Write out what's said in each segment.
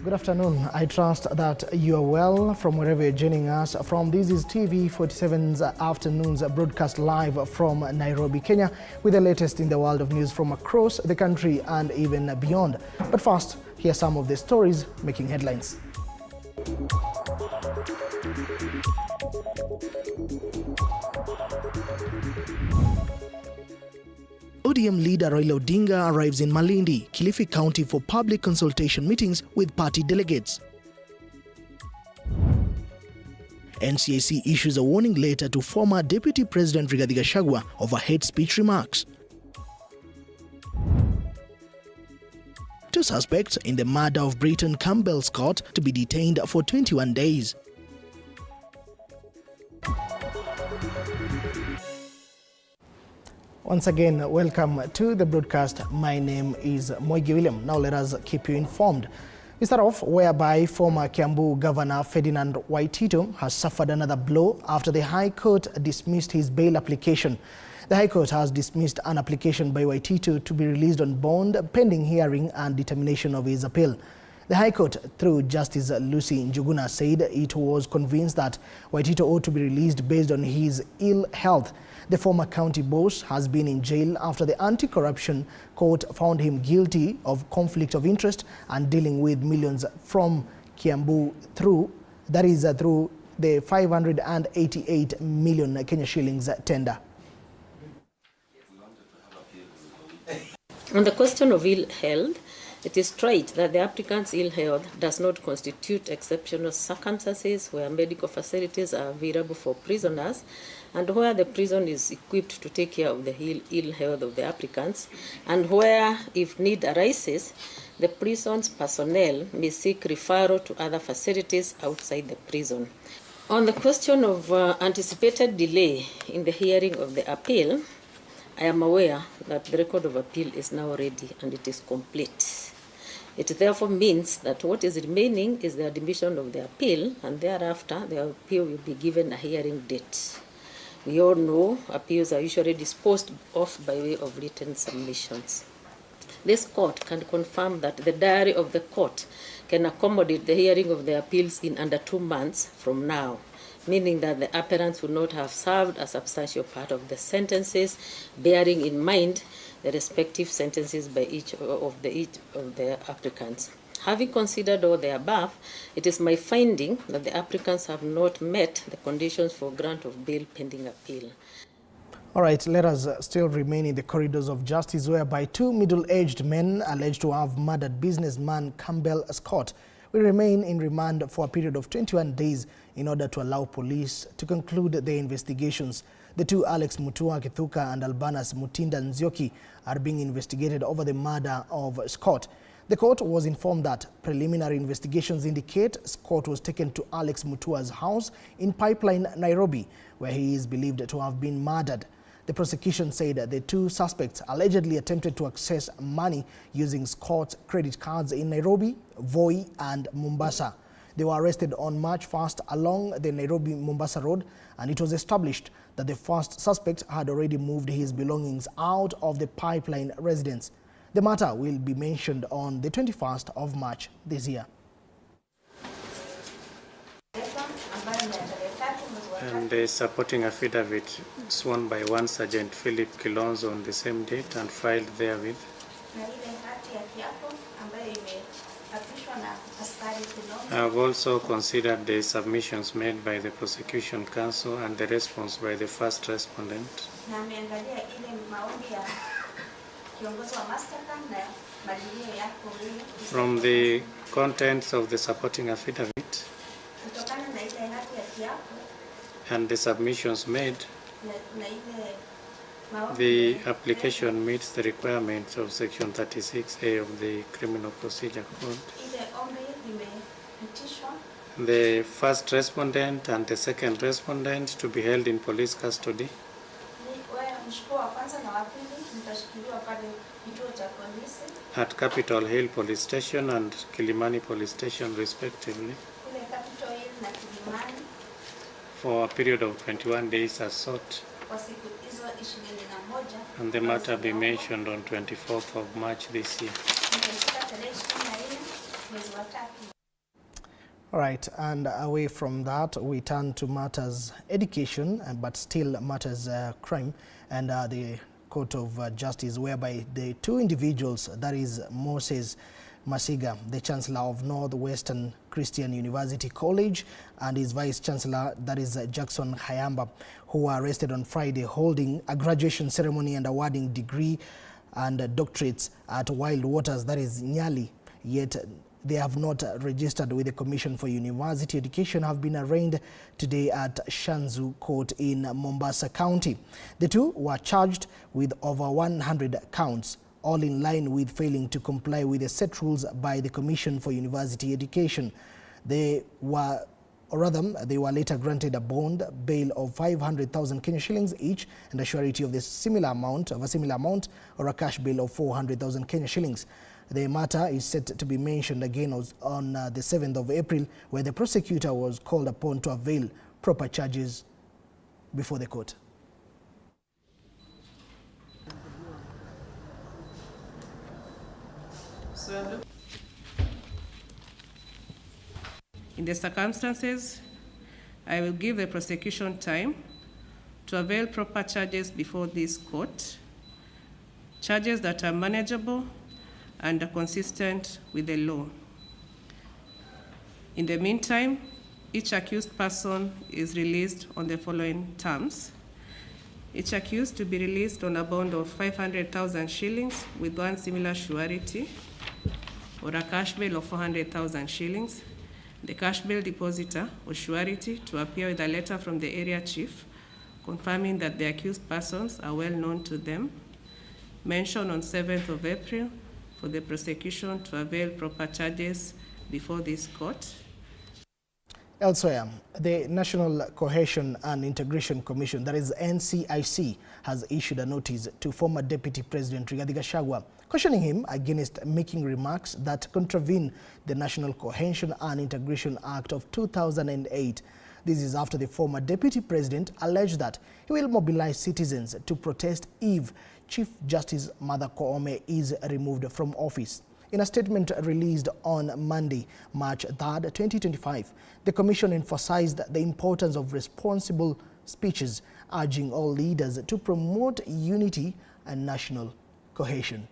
Good afternoon. I trust that you are well from wherever you're joining us from. This is TV47's afternoon's broadcast live from Nairobi, Kenya, with the latest in the world of news from across the country and even beyond. But first, here are some of the stories making headlines. ODM leader Raila Odinga arrives in Malindi, Kilifi County for public consultation meetings with party delegates. NCAC issues a warning letter to former Deputy President Rigathi Gachagua over hate speech remarks. Two suspects in the murder of Briton Campbell Scott to be detained for 21 days. Once again, welcome to the broadcast. My name is Moige. Now let us keep you informed. We start off whereby former Kiambu Governor Ferdinand Waitito has suffered another blow after the High Court dismissed his bail application. The High Court has dismissed an application by Waitito to be released on bond pending hearing and determination of his appeal. The High Court, through Justice Lucy Njuguna, said it was convinced that Waitito ought to be released based on his ill health. The former county boss has been in jail after the anti-corruption court found him guilty of conflict of interest and dealing with millions from Kiambu through the 588 million Kenya shillings tender. On the question of ill health, it is right that the applicant's ill health does not constitute exceptional circumstances where medical facilities are available for prisoners and where the prison is equipped to take care of the ill health of the applicants, and where, if need arises, the prison's personnel may seek referral to other facilities outside the prison. On the question of anticipated delay in the hearing of the appeal, I am aware that the record of appeal is now ready and it is complete. It therefore means that what is remaining is the admission of the appeal, and thereafter the appeal will be given a hearing date. We all know appeals are usually disposed of by way of written submissions. This court can confirm that the diary of the court can accommodate the hearing of the appeals in under 2 months from now, meaning that the appellants will not have served a substantial part of the sentences, bearing in mind the respective sentences by each of the applicants. Having considered all the above, it is my finding that the applicants have not met the conditions for grant of bail pending appeal. All right, let us still remain in the corridors of justice, whereby two middle-aged men alleged to have murdered businessman Campbell Scott will remain in remand for a period of 21 days in order to allow police to conclude their investigations. The two, Alex Mutua Kithuka and Albanas Mutinda Nzioki, are being investigated over the murder of Scott. The court was informed that preliminary investigations indicate Scott was taken to Alex Mutua's house in Pipeline, Nairobi, where he is believed to have been murdered. The prosecution said that the two suspects allegedly attempted to access money using Scott's credit cards in Nairobi, Voi, and Mombasa. They were arrested on March 1st along the Nairobi-Mombasa road, and it was established that the first suspect had already moved his belongings out of the Pipeline residence. The matter will be mentioned on the 21st of March this year. And the supporting affidavit sworn by one Sergeant Philip Kilonzo on the same date and filed therewith. I have also considered the submissions made by the prosecution counsel and the response by the first respondent. From the contents of the supporting affidavit and the submissions made, the application meets the requirements of Section 36A of the Criminal Procedure Code. The first respondent and the second respondent to be held in police custody at Capitol Hill Police Station and Kilimani Police Station respectively for a period of 21 days as sought, and the matter be mentioned on 24th of March this year. All right, and away from that, we turn to matters education, but still matters crime, and the Court of Justice, whereby the two individuals, that is Moses Masiga, the Chancellor of Northwestern Christian University College, and his Vice Chancellor, that is Jackson Hayamba, who were arrested on Friday holding a graduation ceremony and awarding degree and doctorates at Wild Waters, that is Nyali, yet they have not registered with the Commission for University Education, have been arraigned today at Shanzu Court in Mombasa County. The two were charged with over 100 counts, all in line with failing to comply with the set rules by the Commission for University Education. They were later granted a bond bail of 500,000 Kenya shillings each and a surety of a similar amount, or a cash bail of 400,000 Kenya shillings. The matter is set to be mentioned again on the 7th of April, where the prosecutor was called upon to avail proper charges before the court. In the circumstances, I will give the prosecution time to avail proper charges before this court, charges that are manageable and are consistent with the law. In the meantime, each accused person is released on the following terms. Each accused to be released on a bond of 500,000 shillings with one similar surety, or a cash bail of 400,000 shillings. The cash bail depositor or surety to appear with a letter from the area chief confirming that the accused persons are well known to them. Mentioned on 7th of April for the prosecution to avail proper charges before this court. Elsewhere, the National Cohesion and Integration Commission, that is NCIC, has issued a notice to former Deputy President Rigathi Gachagua, cautioning him against making remarks that contravene the National Cohesion and Integration Act of 2008. This is after the former Deputy President alleged that he will mobilize citizens to protest if Chief Justice Martha Koome is removed from office. In a statement released on Monday, March 3rd, 2025, the Commission emphasized the importance of responsible speeches, urging all leaders to promote unity and national cohesion.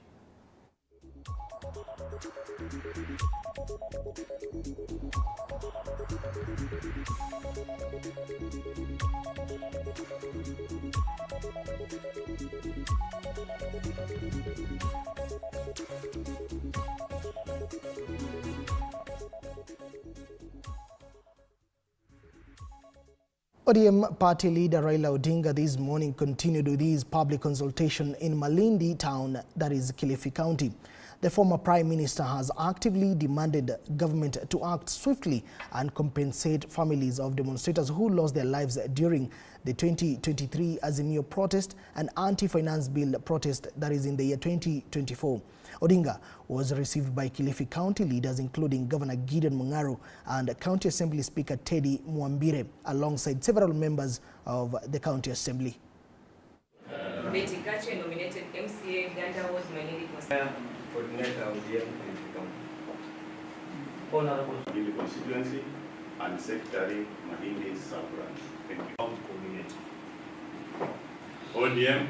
ODM party leader Raila Odinga this morning continued with his public consultation in Malindi town, that is Kilifi County. The former Prime Minister has actively demanded government to act swiftly and compensate families of demonstrators who lost their lives during the 2023 Azimio protest and anti-finance bill protest, that is in the year 2024. Odinga was received by Kilifi County leaders including Governor Gideon Mung'aro and County Assembly Speaker Teddy Mwambire, alongside several members of the County Assembly. Betty Kache nominated MCA Ganda was Malindi coordinator of the Honorable Malindi constituency and Secretary Malindi sub-branch. Community. ODM.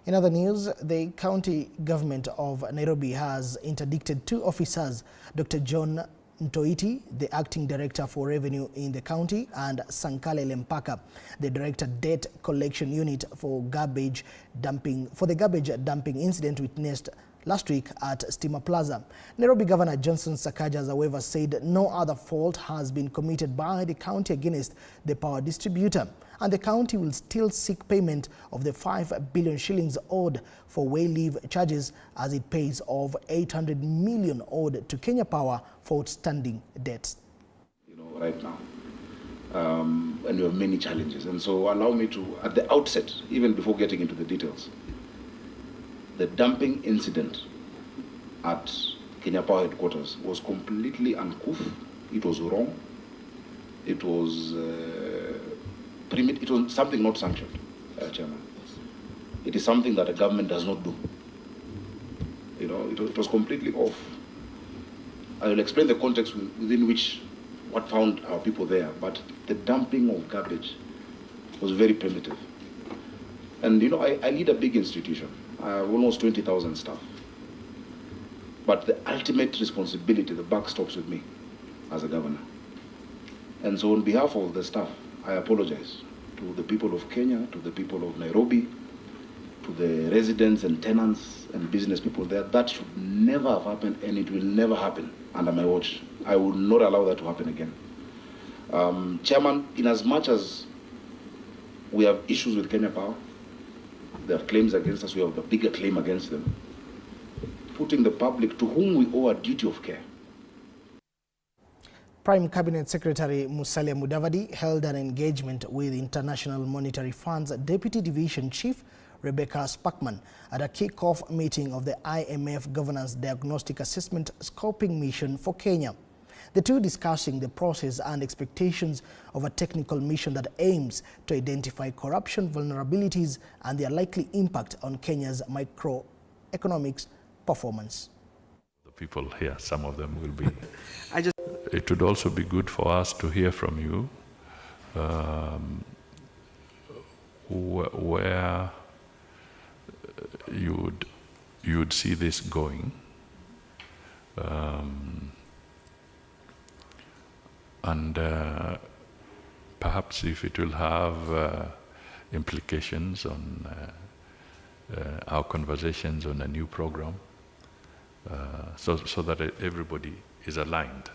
In other news, the county government of Nairobi has interdicted 2 officers, Dr. John Ntoiti, the acting director for revenue in the county, and Sankale Lempaka, the director debt collection unit for garbage dumping, for the garbage dumping incident witnessed last week at Stima Plaza. Nairobi Governor Johnson Sakaja has, however, said no other fault has been committed by the county against the power distributor, and the county will still seek payment of the 5 billion shillings owed for way leave charges as it pays off 800 million owed to Kenya Power for outstanding debts. Right now, and we have many challenges, and so allow me to, at the outset, even before getting into the details, the dumping incident at Kenya Power headquarters was completely uncouth. It was wrong. It was it was something not sanctioned. Chairman. It is something that a government does not do. You know, it was completely off. I will explain the context within which what found our people there, but the dumping of garbage was very primitive. And you know, I lead a big institution. I have almost 20,000 staff. But the ultimate responsibility, the buck stops with me as a governor. And so on behalf of the staff, I apologize to the people of Kenya, to the people of Nairobi, to the residents and tenants and business people there. That should never have happened, and it will never happen under my watch. I will not allow that to happen again. Chairman, in as much as we have issues with Kenya Power, they have claims against us, we have a bigger claim against them, putting the public to whom we owe a duty of care. Prime Cabinet Secretary Musalia Mudavadi held an engagement with International Monetary Fund's Deputy Division Chief Rebecca Spackman at a kick-off meeting of the IMF Governance Diagnostic Assessment Scoping Mission for Kenya. The two discussing the process and expectations of a technical mission that aims to identify corruption vulnerabilities and their likely impact on Kenya's microeconomics performance. The people here, some of them will be. It would also be good for us to hear from you where you would see this going, and perhaps if it will have implications on our conversations on a new program, so that everybody is aligned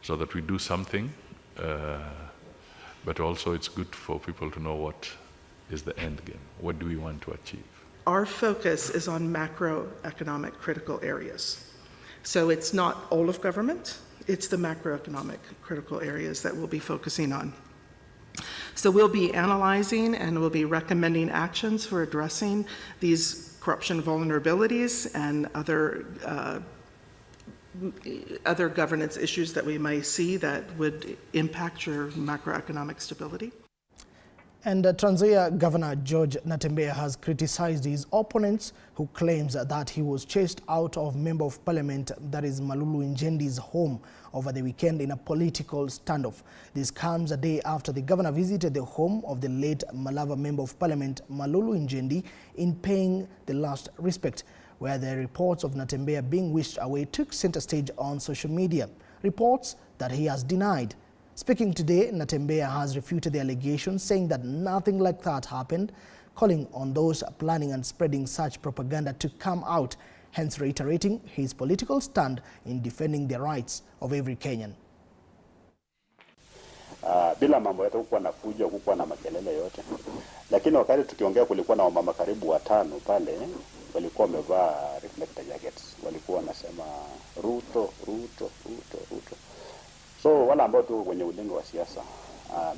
so that we do something, but also it's good for people to know what is the end game. What do we want to achieve? Our focus is on macroeconomic critical areas. So it's not all of government, it's the macroeconomic critical areas that we'll be focusing on. So we'll be analyzing and we'll be recommending actions for addressing these corruption vulnerabilities and other governance issues that we may see that would impact your macroeconomic stability. And Trans Nzoia Governor George Natembeya has criticized his opponents who claims that he was chased out of Member of Parliament, that is Malulu Njendi's home, over the weekend in a political standoff. This comes a day after the governor visited the home of the late Malava Member of Parliament Malulu Njendi in paying the last respect, where the reports of Natembeya being wished away took center stage on social media, reports that he has denied. Speaking today, Natembeya has refuted the allegations, saying that nothing like that happened, calling on those planning and spreading such propaganda to come out, hence reiterating his political stand in defending the rights of every Kenyan. Bila mambo yote kukuwa na fujo, kukuwa na makelele yote. Lakini wakati tukiongea kulikuwa na wamama karibu 5 pale, walikuwa wamevaa reflector jackets. Walikuwa wanasema Ruto, Ruto, Ruto, Ruto. So wala ambao tu kwenye ulingo wa siasa,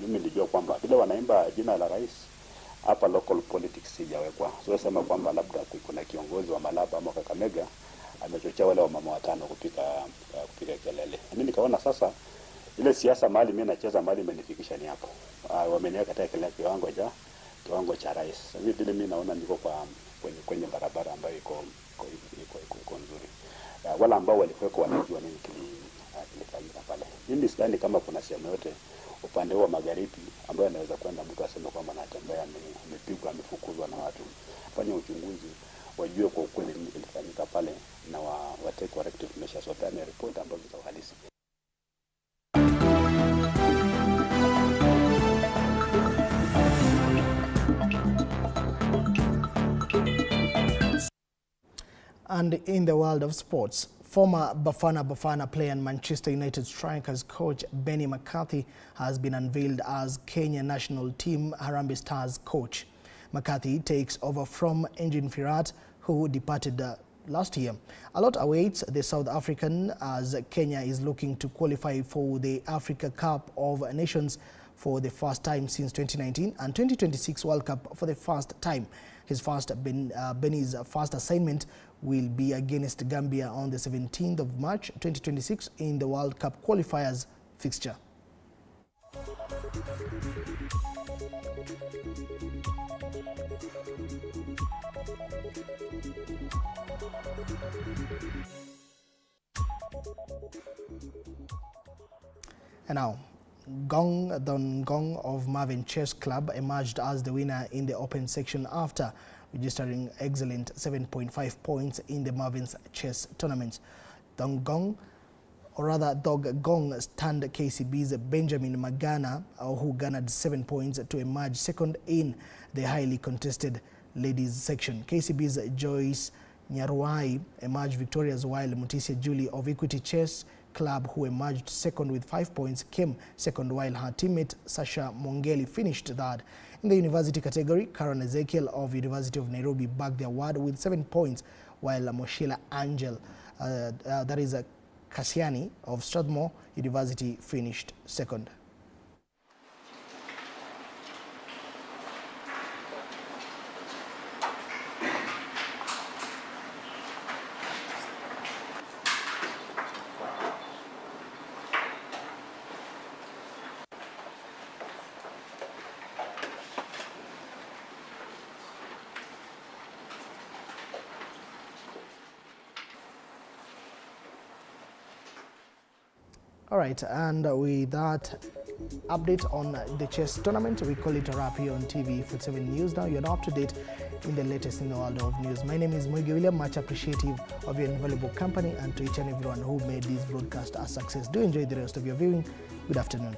mimi nilijua kwamba vile wanaimba jina la rais, hapa local politics sijawekwa. So sema kwamba labda kuna kiongozi wa Malaba ama Kakamega amechochea wale wamama 5 kupiga kelele. Mimi nikaona sasa ile siasa mahali mimi nacheza mahali imenifikisha ni hapo. Wameniweka katika kiwango cha rais. Mimi vile mimi naona niko kwenye barabara ambayo iko nzuri. Wala ambao walikuwa wanajua nini kilifanyika pale. Mimi sidhani kama kuna sehemu yote upande wa magharibi ambayo anaweza kwenda mtu aseme kwamba Natembeya amepigwa, amefukuzwa na watu. Fanya uchunguzi, wajue kwa ukweli nini kilifanyika pale na wa take corrective measures, wapeane report ambazo za uhalisi. And in the world of sports, former Bafana player and Manchester United strikers coach Benny McCarthy has been unveiled as Kenya national team Harambee Stars coach. McCarthy takes over from Engin Firat, who departed last year. A lot awaits the South African as Kenya is looking to qualify for the Africa Cup of Nations for the first time since 2019 and 2026 World Cup for the first time. Benny's first assignment will be against Gambia on the 17th of March 2026 in the World Cup qualifiers fixture. And now, the Gong of Marvin Chess Club emerged as the winner in the open section after registering excellent 7.5 points in the Marvin's chess tournament. Dong Gong stunned KCB's Benjamin Magana, who garnered 7 points to emerge second in the highly contested ladies section. KCB's Joyce Nyaruai emerged victorious, while Mutisia Julie of Equity Chess Club, who emerged second with 5 points, came second, while her teammate Sasha Mongeli finished third. In the university category, Karen Ezekiel of University of Nairobi bagged the award with 7 points, while Moshila Angel, that is Kasiani of Strathmore University, finished second. All right, and with that update on the chess tournament, we call it a wrap here on TV47 News. Now you're up to date in the latest in the world of news. My name is Moige, much appreciative of your invaluable company, and to each and everyone who made this broadcast a success. Do enjoy the rest of your viewing. Good afternoon.